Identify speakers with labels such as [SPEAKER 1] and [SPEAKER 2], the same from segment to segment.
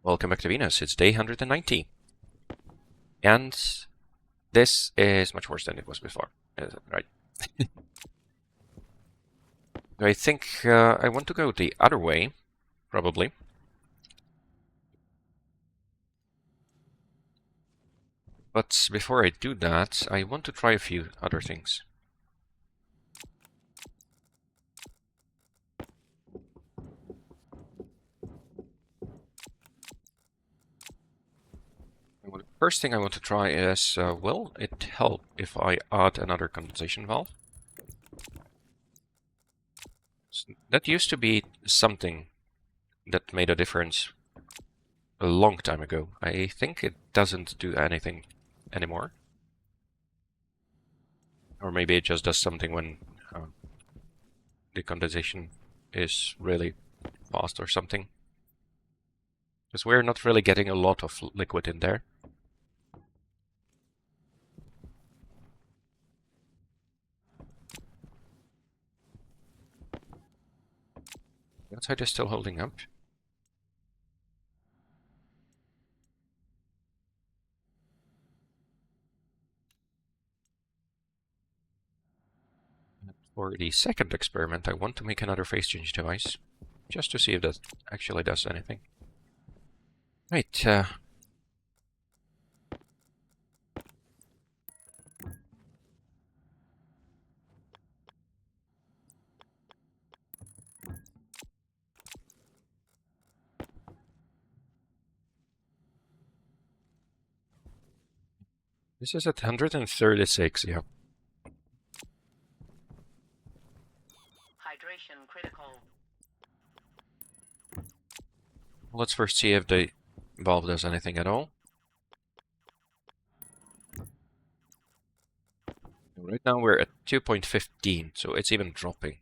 [SPEAKER 1] Welcome back to Venus. It's day 190. And this is much worse than it was before. Right. I think I want to go the other way, probably. But before I do that, I want to try a few other things. Well, the first thing I want to try is, will it help if I add another condensation valve? So that used to be something that made a difference a long time ago. I think it doesn't do anything anymore. Or maybe it just does something when the condensation is really fast or something. Because we're not really getting a lot of liquid in there. The outside is still holding up. For the second experiment, I want to make another phase change device, just to see if that actually does anything. Right. This is at 136, yeah.
[SPEAKER 2] Hydration critical.
[SPEAKER 1] Let's first see if the valve does anything at all. Right now we're at 2.15, so it's even dropping.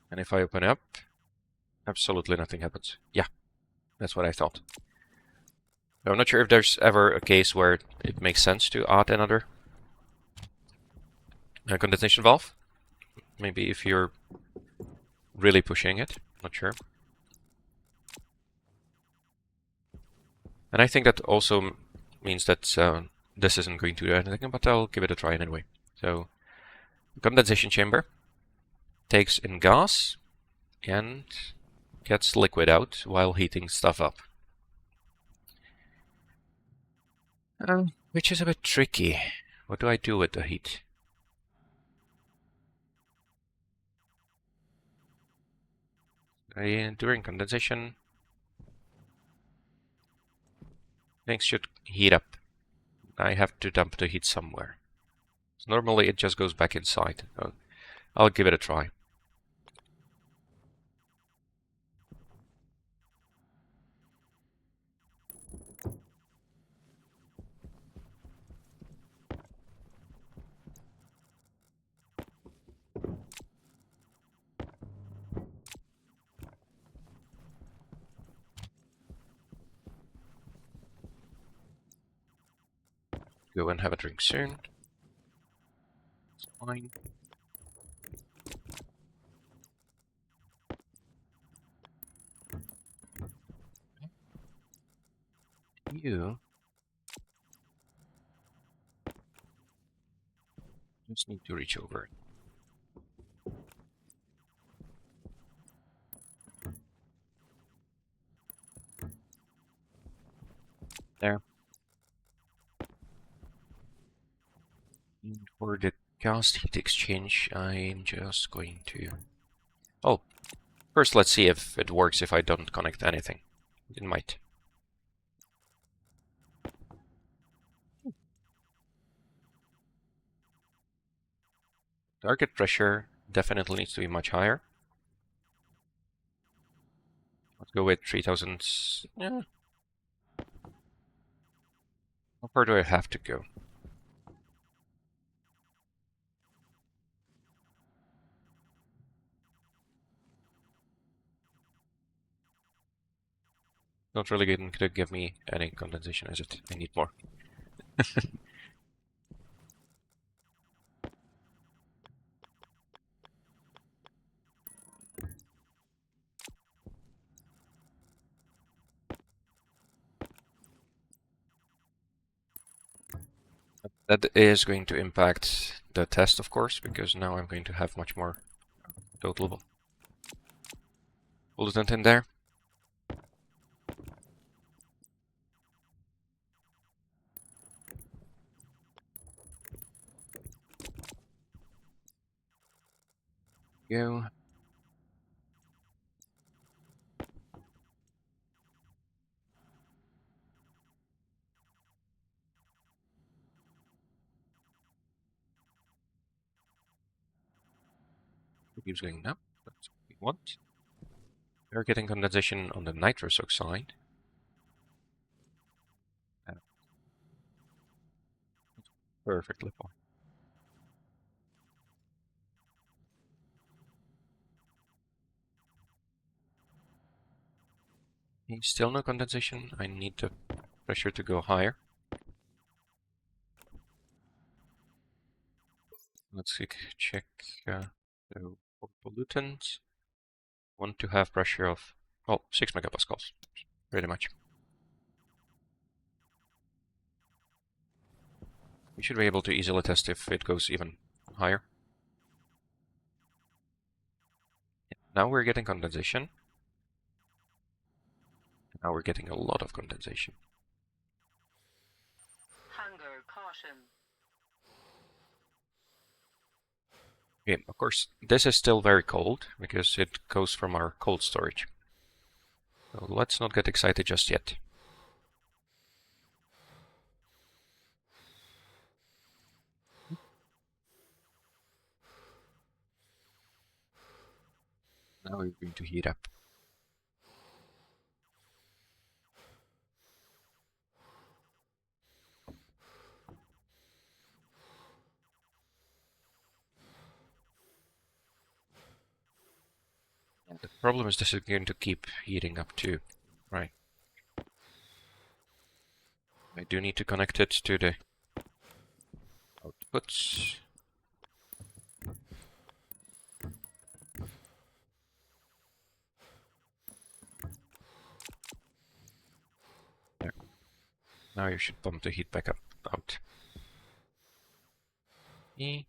[SPEAKER 1] And if I open up, absolutely nothing happens. Yeah, that's what I thought. I'm not sure if there's ever a case where it makes sense to add another condensation valve. Maybe if you're really pushing it, not sure. And I think that also means that this isn't going to do anything, but I'll give it a try anyway. So, condensation chamber takes in gas and gets liquid out while heating stuff up. Which is a bit tricky. What do I do with the heat? During condensation, things should heat up. I have to dump the heat somewhere. So normally it just goes back inside. I'll give it a try. Go and have a drink soon. It's fine. You just need to reach over. There. And for the gas heat exchange, I'm just going to... Oh, first let's see if it works if I don't connect anything. It might. Target pressure definitely needs to be much higher. Let's go with 3000. Yeah. How far do I have to go? Not really going to give me any condensation, is it? I need more. That is going to impact the test, of course, because now I'm going to have much more total pollutant in there. Go. It keeps going up. That's what we want. We're getting condensation on the nitrous oxide. Perfectly fine. Still no condensation. I need the pressure to go higher. Let's check. So for pollutants, want to have pressure of 6 megapascals, pretty much. We should be able to easily test if it goes even higher. Now we're getting condensation. Now we're getting a lot of condensation.
[SPEAKER 2] Hunger caution.
[SPEAKER 1] Okay, of course, this is still very cold because it goes from our cold storage. So let's not get excited just yet. Now we're going to heat up. And the problem is this is going to keep heating up too, right? I do need to connect it to the outputs. There. Now you should pump the heat back up out. E.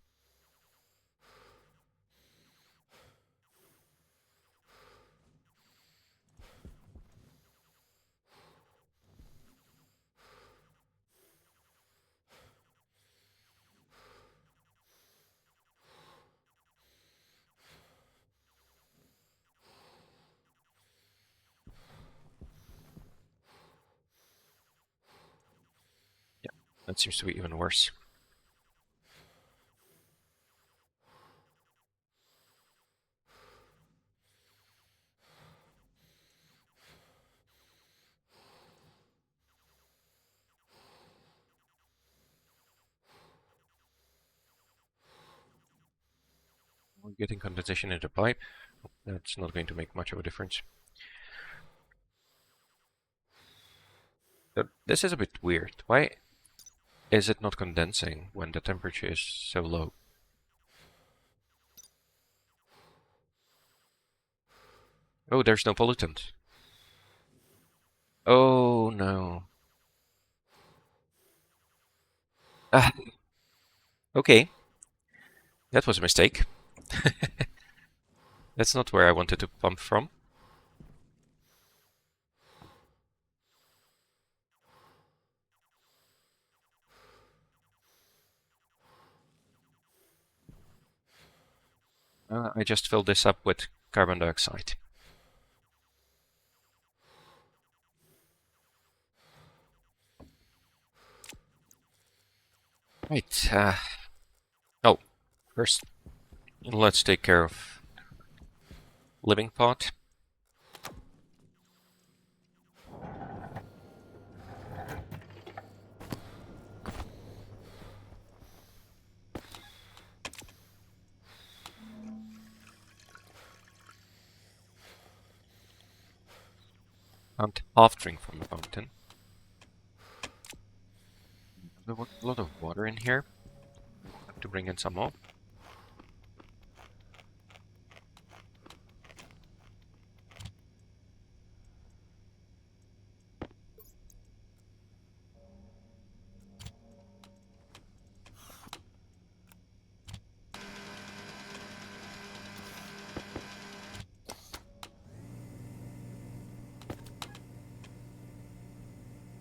[SPEAKER 1] Yeah, that seems to be even worse. We're getting condensation in the pipe. That's not going to make much of a difference. But this is a bit weird. Why is it not condensing when the temperature is so low? Oh, there's no pollutant. Oh no. Ah, okay. That was a mistake. That's not where I wanted to pump from. I just filled this up with carbon dioxide. Right. Oh, first, let's take care of living pot. And half drink from the fountain. There's a lot of water in here. Have to bring in some more.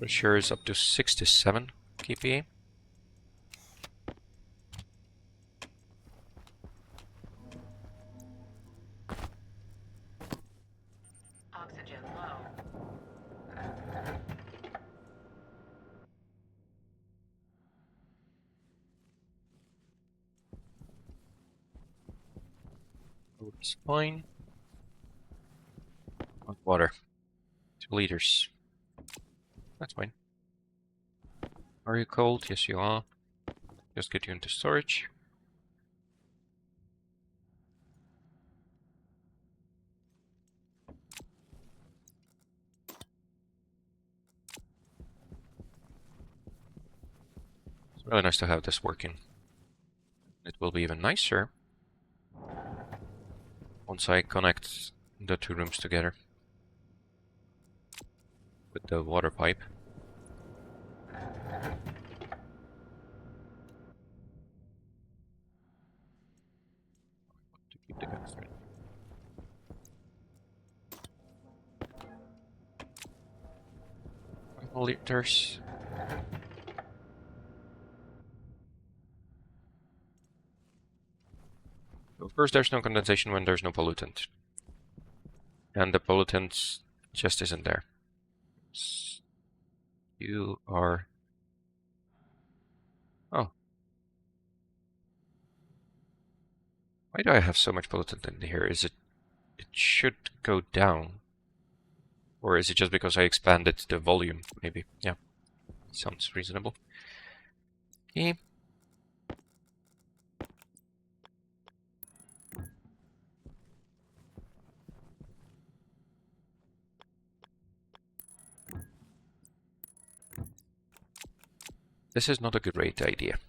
[SPEAKER 1] Pressure is up to 67 kPa.
[SPEAKER 2] Oxygen low.
[SPEAKER 1] It's fine. Hot water. 2 liters. That's fine. Are you cold? Yes, you are. Just get you into storage. It's really nice to have this working. It will be even nicer once I connect the 2 rooms together with the water pipe. To keep the gas ready. Liters. Of course, there's no condensation when there's no pollutant. And the pollutant just isn't there. You are... Oh. Why do I have so much pollutant in here? Is it... It should go down. Or is it just because I expanded the volume? Maybe. Yeah. Sounds reasonable. Okay. This is not a great idea.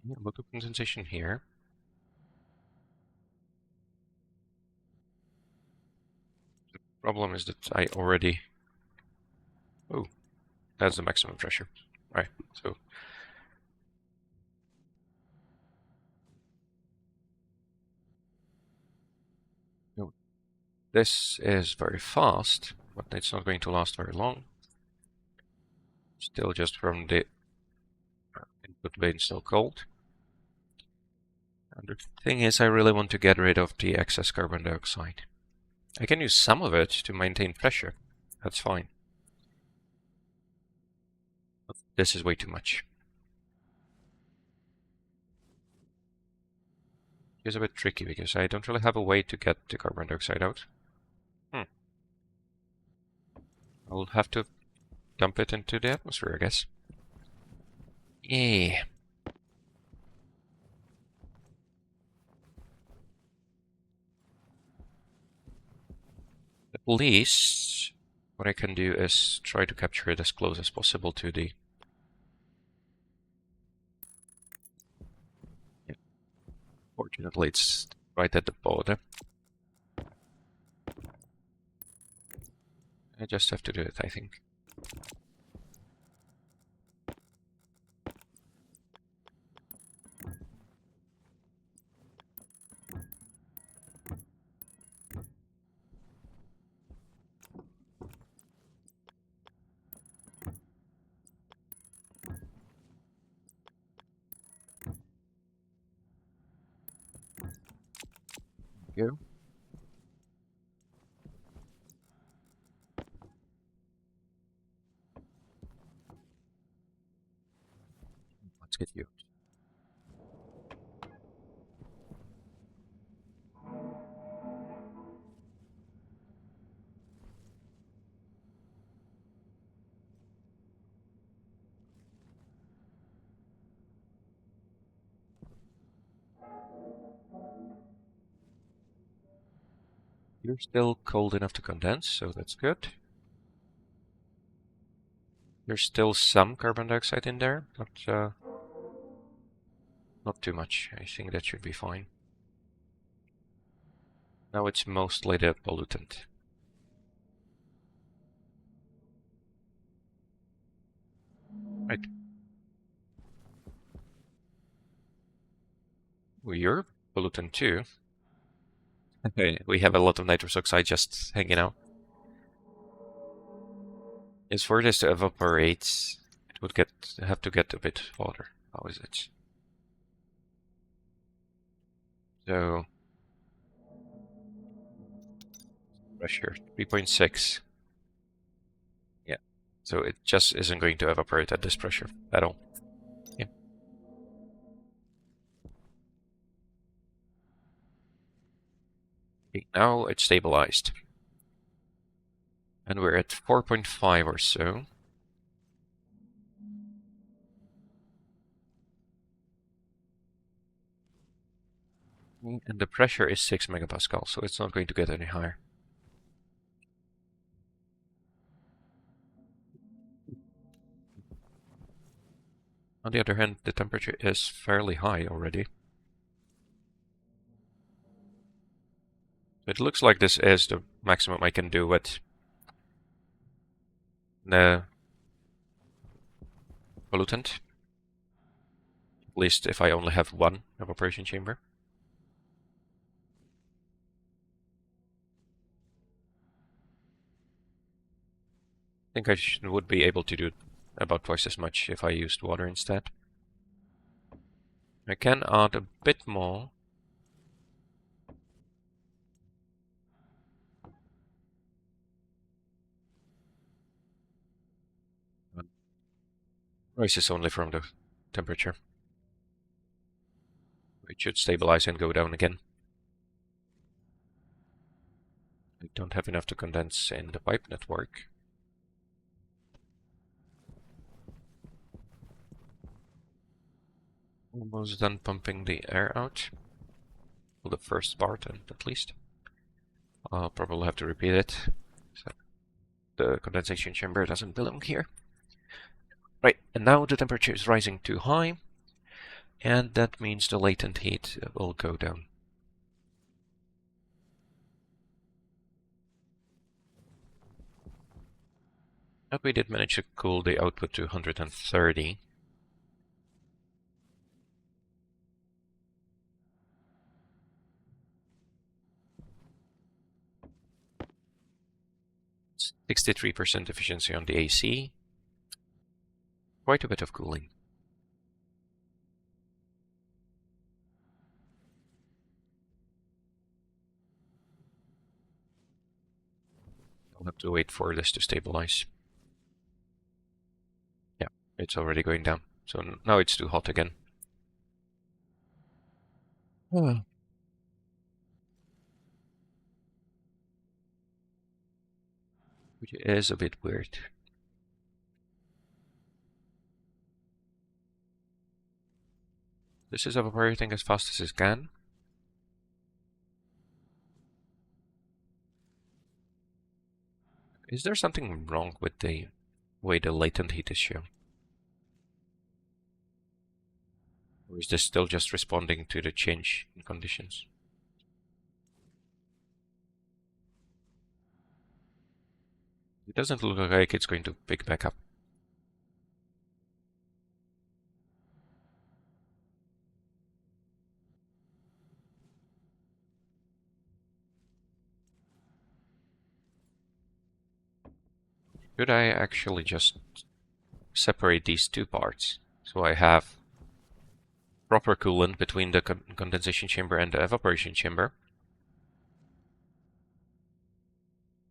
[SPEAKER 1] Yeah, a lot of condensation here. The problem is that I already... Oh, that's the maximum pressure. Right, so... No, this is very fast, but it's not going to last very long. Still just from the input being so cold. And the thing is, I really want to get rid of the excess carbon dioxide. I can use some of it to maintain pressure. That's fine. But this is way too much. It's a bit tricky because I don't really have a way to get the carbon dioxide out. I'll have to dump it into the atmosphere, I guess. Yeah. At least what I can do is try to capture it as close as possible to the... Yeah. Fortunately, it's right at the border. I just have to do it, I think. Go. Let's get you. You're still cold enough to condense, so that's good. There's still some carbon dioxide in there, but not too much. I think that should be fine. Now it's mostly the pollutant. Right. We're pollutant too. Okay, we have a lot of nitrous oxide just hanging out. Is for this to evaporate, it would have to get a bit hotter. How is it? So pressure 3.6. Yeah. So it just isn't going to evaporate at this pressure at all. Yeah. Okay, now it's stabilized. And we're at 4.5 or so. And the pressure is 6 megapascal, so it's not going to get any higher. On the other hand, the temperature is fairly high already. It looks like this is the maximum I can do with the pollutant. At least if I only have one evaporation chamber. I think I would be able to do about twice as much if I used water instead. I can add a bit more. Noise is only from the temperature. It should stabilize and go down again. I don't have enough to condense in the pipe network. Almost done pumping the air out. Well, the first part, at least. I'll probably have to repeat it. So the condensation chamber doesn't belong here. Right, and now the temperature is rising too high, and that means the latent heat will go down. But we did manage to cool the output to 130. It's 63% efficiency on the AC. Quite a bit of cooling. I'll have to wait for this to stabilize. Yeah, it's already going down. So now it's too hot again. Which is a bit weird. This is evaporating as fast as it can. Is there something wrong with the way the latent heat is shown? Or is this still just responding to the change in conditions? It doesn't look like it's going to pick back up. Could I actually just separate these two parts? So I have proper coolant between the condensation chamber and the evaporation chamber.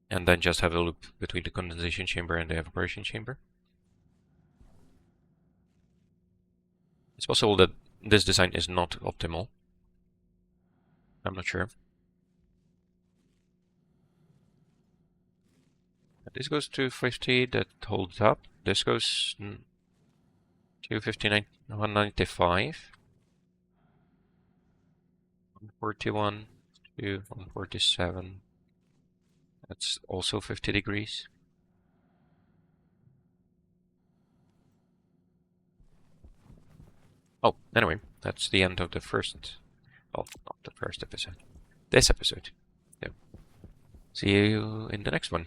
[SPEAKER 1] And then just have a loop between the condensation chamber and the evaporation chamber. It's possible that this design is not optimal. I'm not sure. This goes to 50, that holds up. This goes to 59, 195. 141 to 147. That's also 50 degrees. Oh, anyway, that's the end of the first, well, not the first episode, this episode. So, see you in the next one.